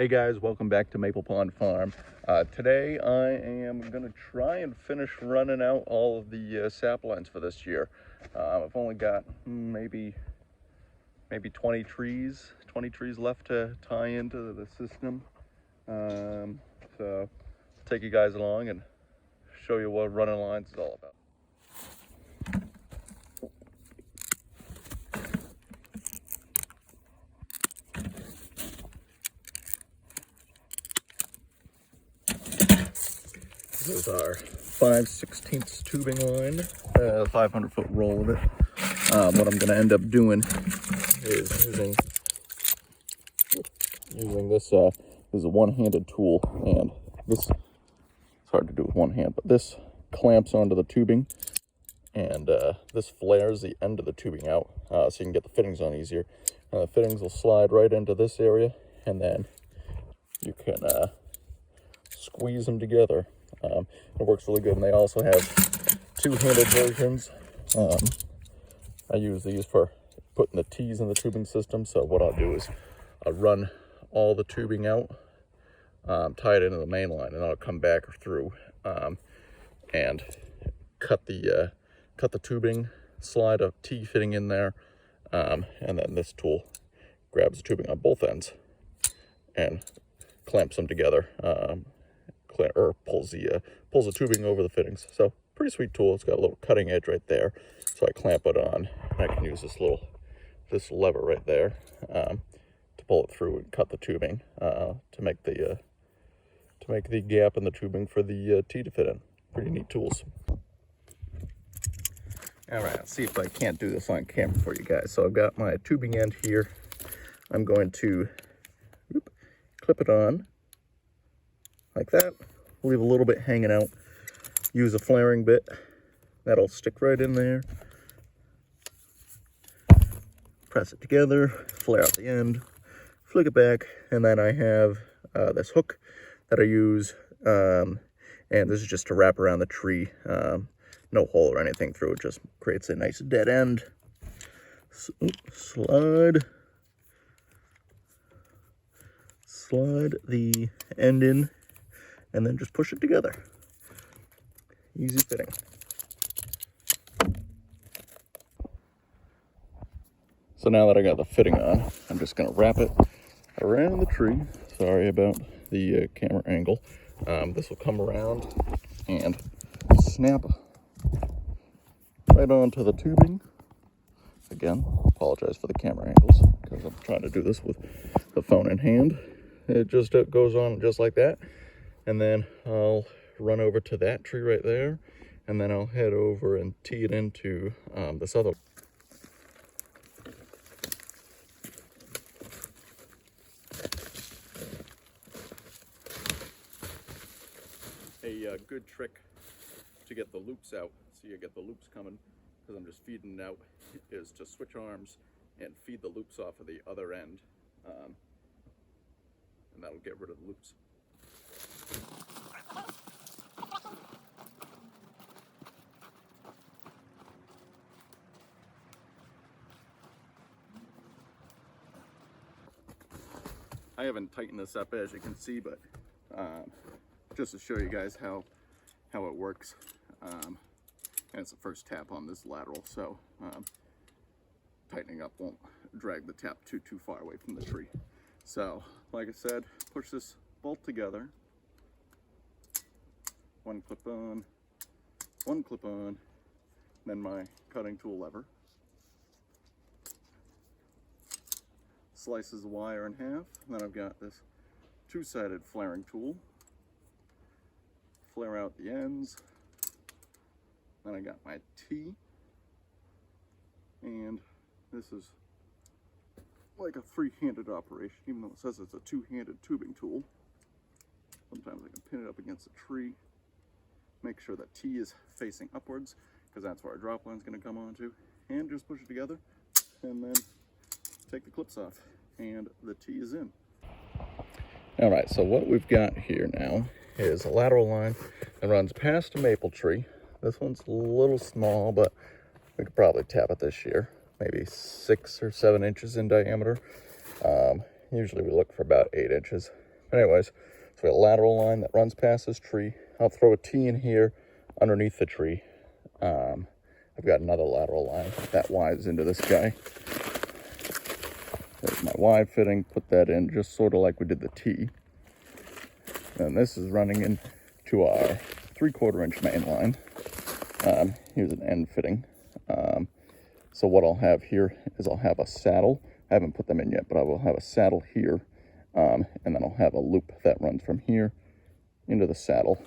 Hey guys, welcome back to Maple Pond Farm. Today I am going to try and finish running out all of the sap lines for this year. I've only got maybe 20 trees left to tie into the system. So I'll take you guys along and show you what running lines is all about. This is our 5/16 tubing line, 500-foot roll of it. What I'm going to end up doing is using this. This is a one-handed tool, and this it's hard to do with one hand, but this clamps onto the tubing, and this flares the end of the tubing out, so you can get the fittings on easier. The fittings will slide right into this area, and then you can squeeze them together. It works really good, and they also have two-handed versions. I use these for putting the T's in the tubing system. So what I'll do is I'll run all the tubing out, tie it into the main line, and I'll come back through and cut the tubing, slide a T fitting in there, and then this tool grabs the tubing on both ends and clamps them together, or pulls the tubing over the fittings. So pretty sweet tool. It's got a little cutting edge right there, so I clamp it on. I can use this lever right there to pull it through and cut the tubing to make the gap in the tubing for the T to fit in. Pretty neat tools. All right, let's see if I can't do this on camera for you guys. So I've got my tubing end here. I'm going to clip it on like that. Leave a little bit hanging out. Use a flaring bit. That'll stick right in there. Press it together, flare out the end, flick it back, and then I have this hook that I use, and this is just to wrap around the tree. No hole or anything through it, just creates a nice dead end. Slide the end in, and then just push it together. Easy fitting. So now that I got the fitting on, I'm just going to wrap it around the tree. Sorry about the camera angle. This will come around and snap right onto the tubing. Again, apologize for the camera angles because I'm trying to do this with the phone in hand. It just goes on just like that. And then I'll run over to that tree right there, and then I'll head over and tee it into this other. A good trick to get the loops out, so you get the loops coming, because I'm just feeding it out, is to switch arms and feed the loops off of the other end, and that'll get rid of the loops. I haven't tightened this up, as you can see, but just to show you guys how it works. And it's the first tap on this lateral, so tightening up won't drag the tap too far away from the tree. So, like I said, push this bolt together. One clip on, then my cutting tool lever. Slices the wire in half. Then I've got this two-sided flaring tool. Flare out the ends. Then I got my T. And this is like a three-handed operation, even though it says it's a two-handed tubing tool. Sometimes I can pin it up against a tree. Make sure that T is facing upwards, because that's where our drop line is going to come onto. And just push it together, and then take the clips off, and the T is in. All right, so what we've got here now is a lateral line that runs past a maple tree. This one's a little small, but we could probably tap it this year, maybe 6 or 7 inches in diameter. Usually we look for about 8 inches. anyways, so we got a lateral line that runs past this tree. I'll throw a T in here underneath the tree. I've got another lateral line that wides into this guy. There's my Y fitting, put that in just sort of like we did the T. And this is running into our 3/4 inch main line. Here's an end fitting. So what I'll have here is I'll have a saddle. I haven't put them in yet, but I will have a saddle here. And then I'll have a loop that runs from here into the saddle.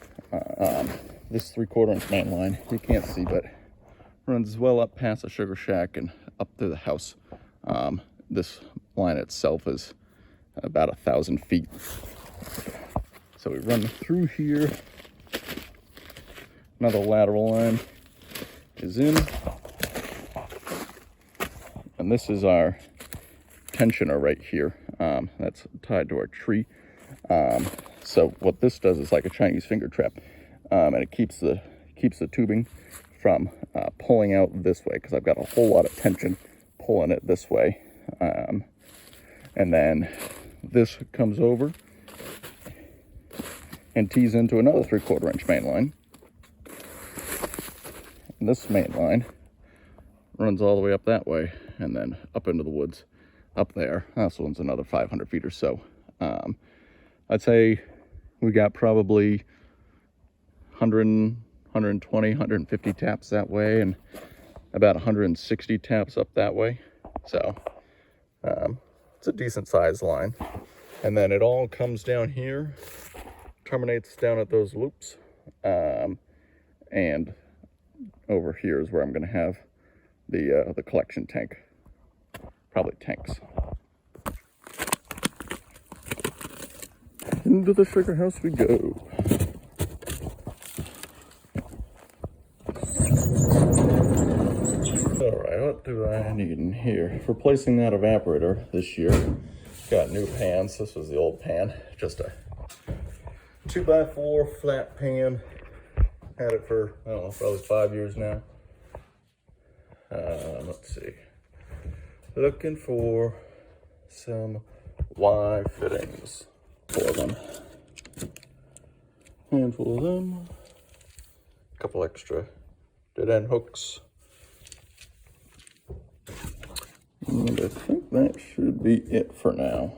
This 3/4 inch main line, you can't see, but runs well up past the sugar shack and up to the house. This line itself is about 1,000 feet. So we run through here. Another lateral line is in. And this is our tensioner right here. That's tied to our tree. So what this does is like a Chinese finger trap. And it keeps the tubing from pulling out this way, because I've got a whole lot of tension pulling it this way. And then this comes over and tees into another 3/4 inch main line. And this main line runs all the way up that way and then up into the woods up there. This one's another 500 feet or so. I'd say we got probably 100, 120, 150 taps that way and about 160 taps up that way. So it's a decent sized line. And then it all comes down here, terminates down at those loops. And over here is where I'm going to have the collection tank, probably tanks. Into the sugar house we go. Alright, what do I need in here? Replacing that evaporator this year. Got new pans. This was the old pan. Just a 2x4 flat pan. Had it for, I don't know, probably 5 years now. Let's see. Looking for some Y fittings. 4 of them. Handful of them. A couple extra dead end hooks. And I think that should be it for now.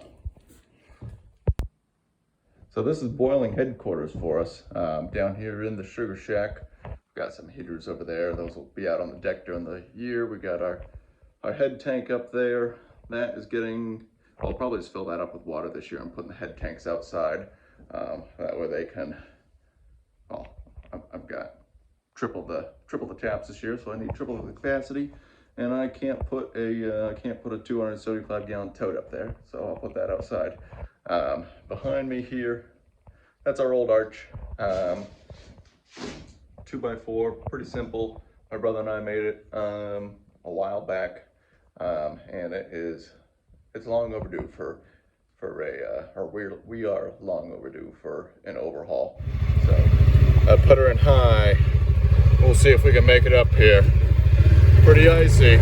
So this is boiling headquarters for us. Down here in the sugar shack, we've got some heaters over there. Those will be out on the deck during the year. We got our head tank up there. That is getting, I'll probably just fill that up with water this year. I'm putting the head tanks outside. That way they can, well, I've got triple the taps this year, so I need triple the capacity. And I can't put a 275 gallon tote up there, so I'll put that outside. Behind me here, that's our old arch. 2x4, pretty simple. My brother and I made it a while back, and it's long overdue we are long overdue for an overhaul. So I put her in high. We'll see if we can make it up here. Pretty icy. Here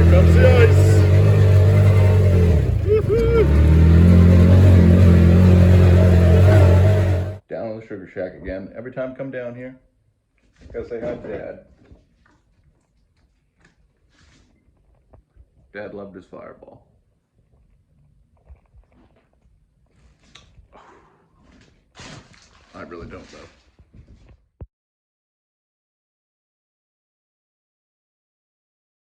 comes the ice. Woo-hoo. Down on the sugar shack again. Every time I come down here, gotta say hi to Dad. Dad loved his Fireball. I really don't though.